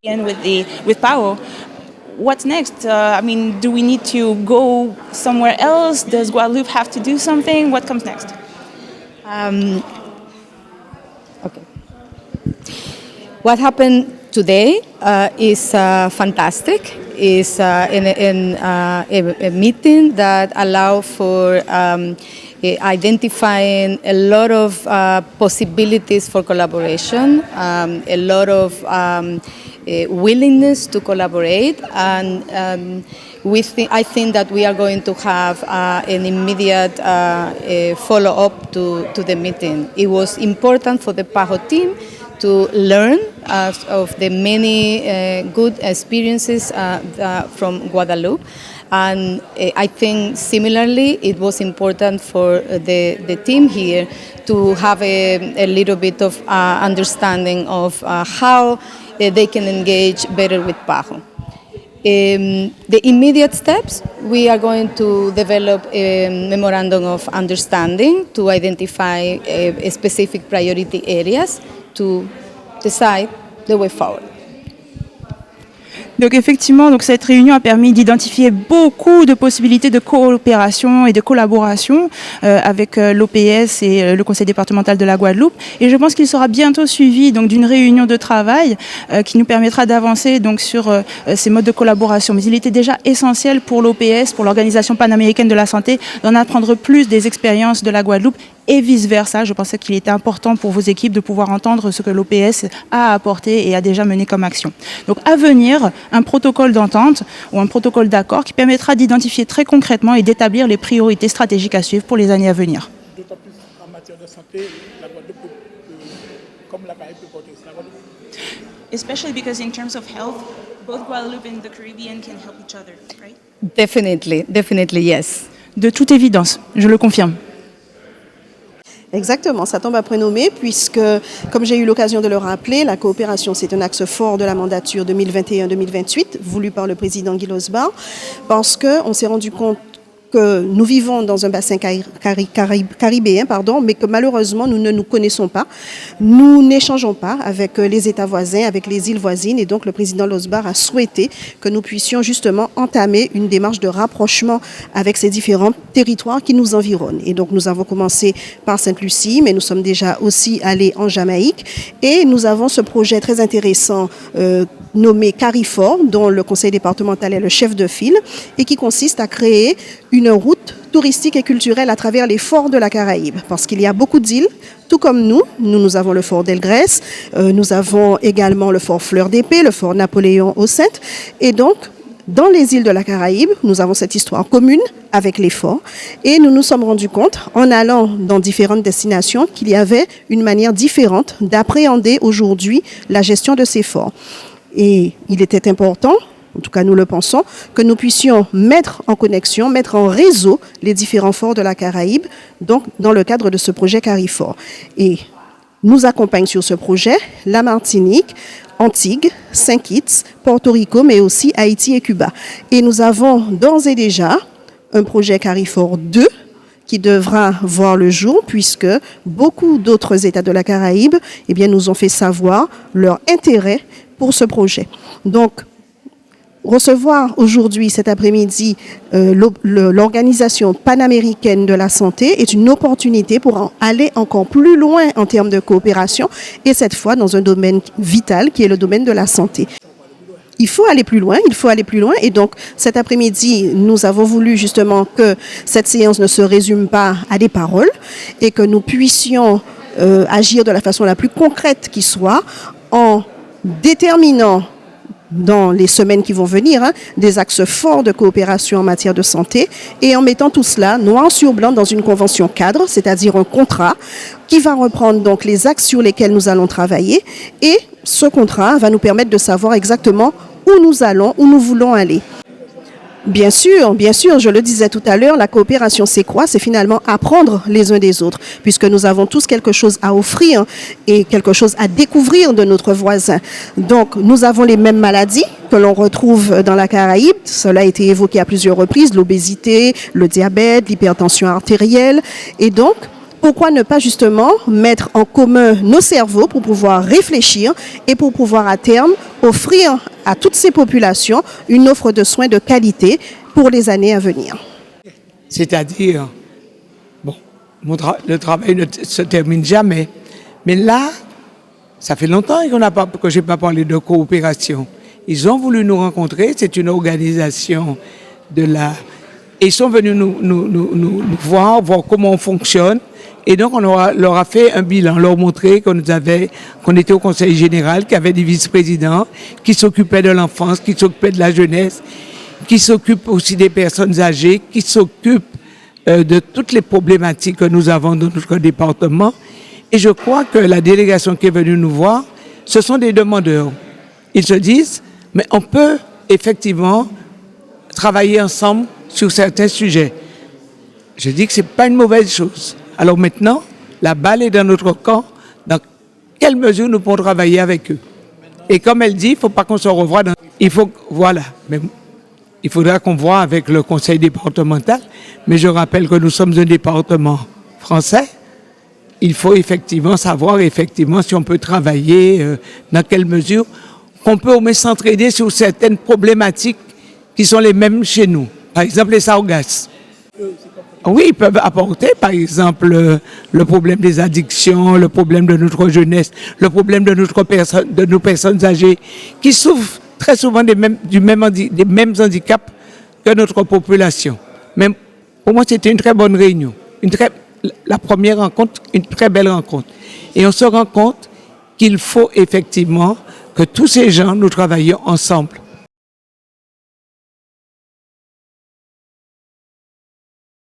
And with Pao, what's next? I mean, do we need to go somewhere else? Does Guadeloupe have to do something? What comes next? Okay. What happened today is fantastic. It's a meeting that allows for identifying a lot of possibilities for collaboration, a lot of willingness to collaborate, and I think that we are going to have an immediate follow-up to the meeting. It was important for the PAHO team to learn of the many good experiences from Guadeloupe. And I think similarly, it was important for the team here to have a little bit of understanding of how they can engage better with PAHO. The immediate steps, we are going to develop a memorandum of understanding to identify specific priority areas to decide the way forward. Donc effectivement, cette réunion a permis d'identifier beaucoup de possibilités de coopération et de collaboration avec l'OPS et le conseil départemental de la Guadeloupe. Et je pense qu'il sera bientôt suivi d'une réunion de travail qui nous permettra d'avancer sur ces modes de collaboration. Mais il était déjà essentiel pour l'OPS, pour l'Organisation panaméricaine de la santé, d'en apprendre plus des expériences de la Guadeloupe et vice-versa. Je pensais qu'il était important pour vos équipes de pouvoir entendre ce que l'OPS a apporté et a déjà mené comme action. Donc à venir, un protocole d'entente ou un protocole d'accord qui permettra d'identifier très concrètement et d'établir les priorités stratégiques à suivre pour les années à venir. D'autant plus en matière de santé, la Guadeloupe, comme la Caraïbe peut porter. Especially because in terms of health, both Guadeloupe and the Caribbean can help each other, right? Definitely, yes. De toute évidence, je le confirme. Exactement, ça tombe à prénommer puisque, comme j'ai eu l'occasion de le rappeler, la coopération, c'est un axe fort de la mandature 2021-2028, voulue par le président Guy Losbar, parce qu'on s'est rendu compte que nous vivons dans un bassin caribéen, mais que malheureusement, nous ne nous connaissons pas. Nous n'échangeons pas avec les États voisins, avec les îles voisines. Et donc, le président Losbar a souhaité que nous puissions justement entamer une démarche de rapprochement avec ces différents territoires qui nous environnent. Et donc, nous avons commencé par Sainte-Lucie, mais nous sommes déjà aussi allés en Jamaïque. Et nous avons ce projet très intéressant nommé CARIFOR, dont le conseil départemental est le chef de file, et qui consiste à créer une route touristique et culturelle à travers les forts de la Caraïbe. Parce qu'il y a beaucoup d'îles, tout comme nous avons le fort d'Elgrès, nous avons également le fort Fleur d'Épée, le fort Napoléon aux Saintes. Et donc, dans les îles de la Caraïbe, nous avons cette histoire commune avec les forts. Et nous nous sommes rendus compte, en allant dans différentes destinations, qu'il y avait une manière différente d'appréhender aujourd'hui la gestion de ces forts. Et il était important, en tout cas nous le pensons, que nous puissions mettre en connexion, mettre en réseau les différents forts de la Caraïbe, donc dans le cadre de ce projet CARIFOR. Et nous accompagnent sur ce projet la Martinique, Antigua, Saint-Kitts, Porto Rico, mais aussi Haïti et Cuba. Et nous avons d'ores et déjà un projet CARIFOR 2 qui devra voir le jour puisque beaucoup d'autres États de la Caraïbe nous ont fait savoir leur intérêt pour ce projet. Donc, recevoir aujourd'hui, cet après-midi, l'Organisation panaméricaine de la santé est une opportunité pour aller encore plus loin en termes de coopération et cette fois dans un domaine vital qui est le domaine de la santé. Il faut aller plus loin et donc cet après-midi, nous avons voulu justement que cette séance ne se résume pas à des paroles et que nous puissions agir de la façon la plus concrète qui soit en déterminant dans les semaines qui vont venir des axes forts de coopération en matière de santé et en mettant tout cela noir sur blanc dans une convention cadre, c'est-à-dire un contrat qui va reprendre donc les axes sur lesquels nous allons travailler et ce contrat va nous permettre de savoir exactement où nous allons, où nous voulons aller. Bien sûr, je le disais tout à l'heure, la coopération c'est quoi? C'est finalement apprendre les uns des autres, puisque nous avons tous quelque chose à offrir et quelque chose à découvrir de notre voisin. Donc, nous avons les mêmes maladies que l'on retrouve dans la Caraïbe, cela a été évoqué à plusieurs reprises, l'obésité, le diabète, l'hypertension artérielle, et donc, pourquoi ne pas justement mettre en commun nos cerveaux pour pouvoir réfléchir et pour pouvoir à terme offrir à toutes ces populations une offre de soins de qualité pour les années à venir. C'est-à-dire, bon, le travail ne se termine jamais. Mais là, ça fait longtemps que je n'ai pas parlé de coopération. Ils ont voulu nous rencontrer, c'est une organisation et ils sont venus nous voir comment on fonctionne. Et donc, on leur a fait un bilan, leur montrer qu'on était au Conseil général, qu'il y avait des vice-présidents qui s'occupaient de l'enfance, qui s'occupaient de la jeunesse, qui s'occupent aussi des personnes âgées, qui s'occupent de toutes les problématiques que nous avons dans notre département. Et je crois que la délégation qui est venue nous voir, ce sont des demandeurs. Ils se disent, mais on peut effectivement travailler ensemble sur certains sujets. Je dis que ce n'est pas une mauvaise chose. Alors maintenant, la balle est dans notre camp. Dans quelle mesure nous pouvons travailler avec eux? Et comme elle dit, il ne faut pas qu'on se revoie dans... Voilà. Mais il faudra qu'on voit avec le conseil départemental. Mais je rappelle que nous sommes un département français. Il faut effectivement savoir si on peut travailler, dans quelle mesure, qu'on peut au moins s'entraider sur certaines problématiques qui sont les mêmes chez nous. Par exemple, les sargasses. Oui, ils peuvent apporter, par exemple, le problème des addictions, le problème de notre jeunesse, le problème de nos personnes âgées, qui souffrent très souvent des mêmes handicaps que notre population. Mais pour moi, c'était une très bonne réunion. La première rencontre, une très belle rencontre. Et on se rend compte qu'il faut effectivement que tous ces gens, nous travaillions ensemble.